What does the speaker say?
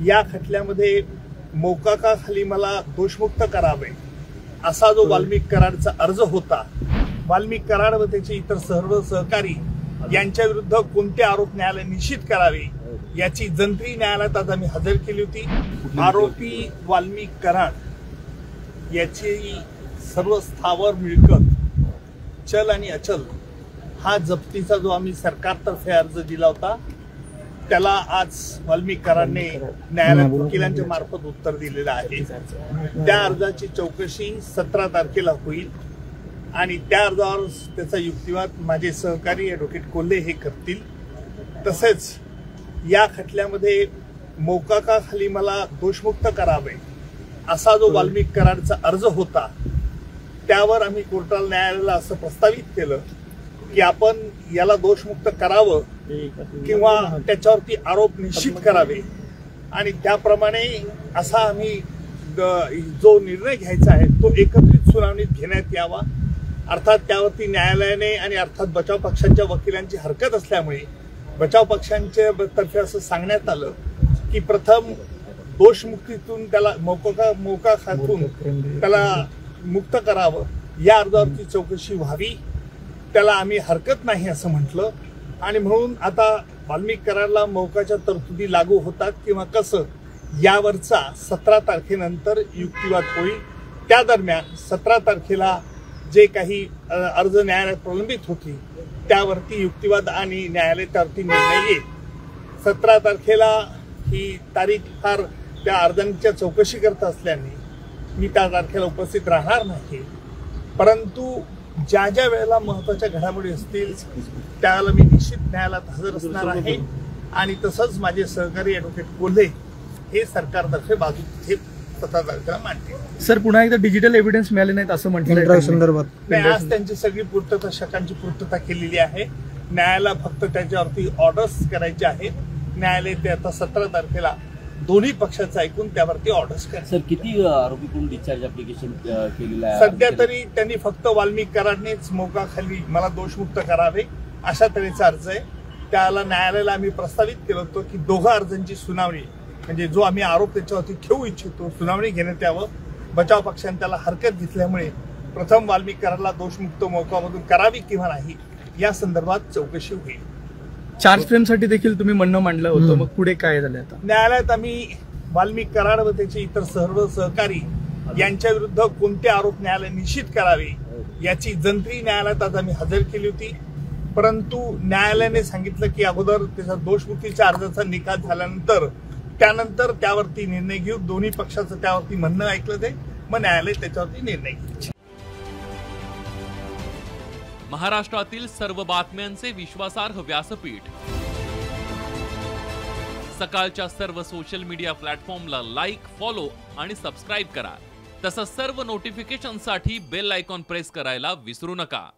या खटल्यामध्ये मोकाकाखाली मला दोषमुक्त करावे असा जो वाल्मिक कराडचा अर्ज होता, वाल्मिक कराड व त्याचे इतर सर्व सहकारी यांच्या विरुद्ध कोणते आरोप न्यायालय निश्चित करावे याची जंत्री न्यायालयात आज आम्ही हजर केली होती। आरोपी वाल्मिक कराड याची सर्व स्थावर मिळकत चल आणि अचल हा जप्तीचा जो आम्ही सरकारतर्फे अर्ज दिला होता त्याला आज वाल्मिक कराडने न्यायालयात वकिलांच्या मार्फत उत्तर दिलेलं आहे। त्या अर्जाची चौकशी 17 तारखेला होईल आणि त्या अर्जावर त्याचा युक्तिवाद माझे सहकारी ॲडव्होकेट कोल्हे हे करतील। तसेच या खटल्यामध्ये मोकाकाखाली मला दोषमुक्त करावे असा जो वाल्मिक कराडचा अर्ज होता त्यावर आम्ही कोर्टाला न्यायालयाला असं प्रस्तावित केलं की आपण याला दोषमुक्त करावं किंवा त्याच्यावरती आरोप निश्चित करावे आणि त्याप्रमाणे असा आम्ही जो निर्णय घ्यायचा आहे तो एकत्रित सुनावणीत घेण्यात यावा। अर्थात त्यावरती न्यायालयाने आणि अर्थात बचाव पक्षांच्या वकिलांची हरकत असल्यामुळे बचाव पक्षांच्या तर्फे असं सांगण्यात आलं की प्रथम दोषमुक्तीतून त्याला मोकाखातून त्याला मुक्त करावं, या अर्जावरती चौकशी व्हावी, त्याला आम्ही हरकत नाही असं म्हटलं आणि म्हणून आता वाल्मिक कराडला मोकाच्या तरतुदी लागू होतात किंवा कसं यावरचा 17 तारखेनंतर युक्तिवाद होईल। त्या दरम्यान 17 तारखेला जे काही अर्ज न्यायालयात प्रलंबित होती त्यावरती युक्तिवाद आणि न्यायालय त्यावरती निर्णय येईल। 17 तारखेला ही तारीख फार त्या अर्जांच्या चौकशी करत असल्याने मी त्या तारखेला उपस्थित राहणार नाही, परंतु ज्या ज्या वेळेला महत्त्वाच्या घडामोडी असतील त्यावेळेला मी निश्चित न्यायालयात हजर असणार आहे आणि तसंच माझे सहकारी ॲडव्होकेट कोल्हे हे सरकारतर्फे बाजू हे 17 तारखेला मांडतील। सर, पुन्हा एकदा डिजिटल एव्हिडन्स मिळाले नाहीत असं म्हटलं संदर्भात आज त्यांची सगळी पूर्तता शकांची पूर्तता केलेली आहे। न्यायालयाला फक्त त्याच्यावरती ऑर्डर्स करायचे आहेत। न्यायालय ते आता 17 तारखेला दोन्ही पक्षाचं ऐकून त्यावरती ऑर्डर्स करा। सर, किती आरोपीकडून डिस्चार्ज ऍप्लिकेशन केलेलं आहे? सध्या तरी त्यांनी फक्त वाल्मिक कराडनेच मोकाखाली मला दोषमुक्त करावे अशा तऱ्हेचा अर्ज आहे। त्याला न्यायालयाला आम्ही प्रस्तावित केलं होतं की दोघा अर्जांची सुनावणी म्हणजे जो आम्ही आरोप त्याच्यावरती ठेवू इच्छितो सुनावणी घेण्यात यावं। बचाव पक्षाने त्याला हरकत घेतल्यामुळे प्रथम वाल्मिक कराडला दोषमुक्त मोकामधून करावी किंवा नाही या संदर्भात चौकशी होईल। चार्ज फ्रेमसाठी देखील तुम्ही म्हणणं मांडलं होतं, मग पुढे काय झालं? आता न्यायालयात आम्ही वाल्मिक कराड व त्याचे इतर सर्व सहकारी यांच्या विरुद्ध कोणते आरोप न्यायालय निश्चित करावे याची जंत्री न्यायालयात आज आम्ही हजर केली होती, परंतु न्यायालयाने सांगितलं की अगोदर त्याचा दोषमुक्तीच्या अर्जाचा निकाल झाल्यानंतर त्यानंतर त्यावरती निर्णय घेऊ। दोन्ही पक्षाचं त्यावरती म्हणणं ऐकलं ते, मग न्यायालय त्याच्यावरती निर्णय घेईल। महाराष्ट्रातील सर्व बातम्यांचे विश्वासार्ह व्यासपीठ सकाळच्या सर्व सोशल मीडिया प्लॅटफॉर्मला लाईक, फॉलो आणि सबस्क्राईब करा। तसंच सर्व नोटिफिकेशनसाठी बेल आयकॉन प्रेस करायला विसरू नका।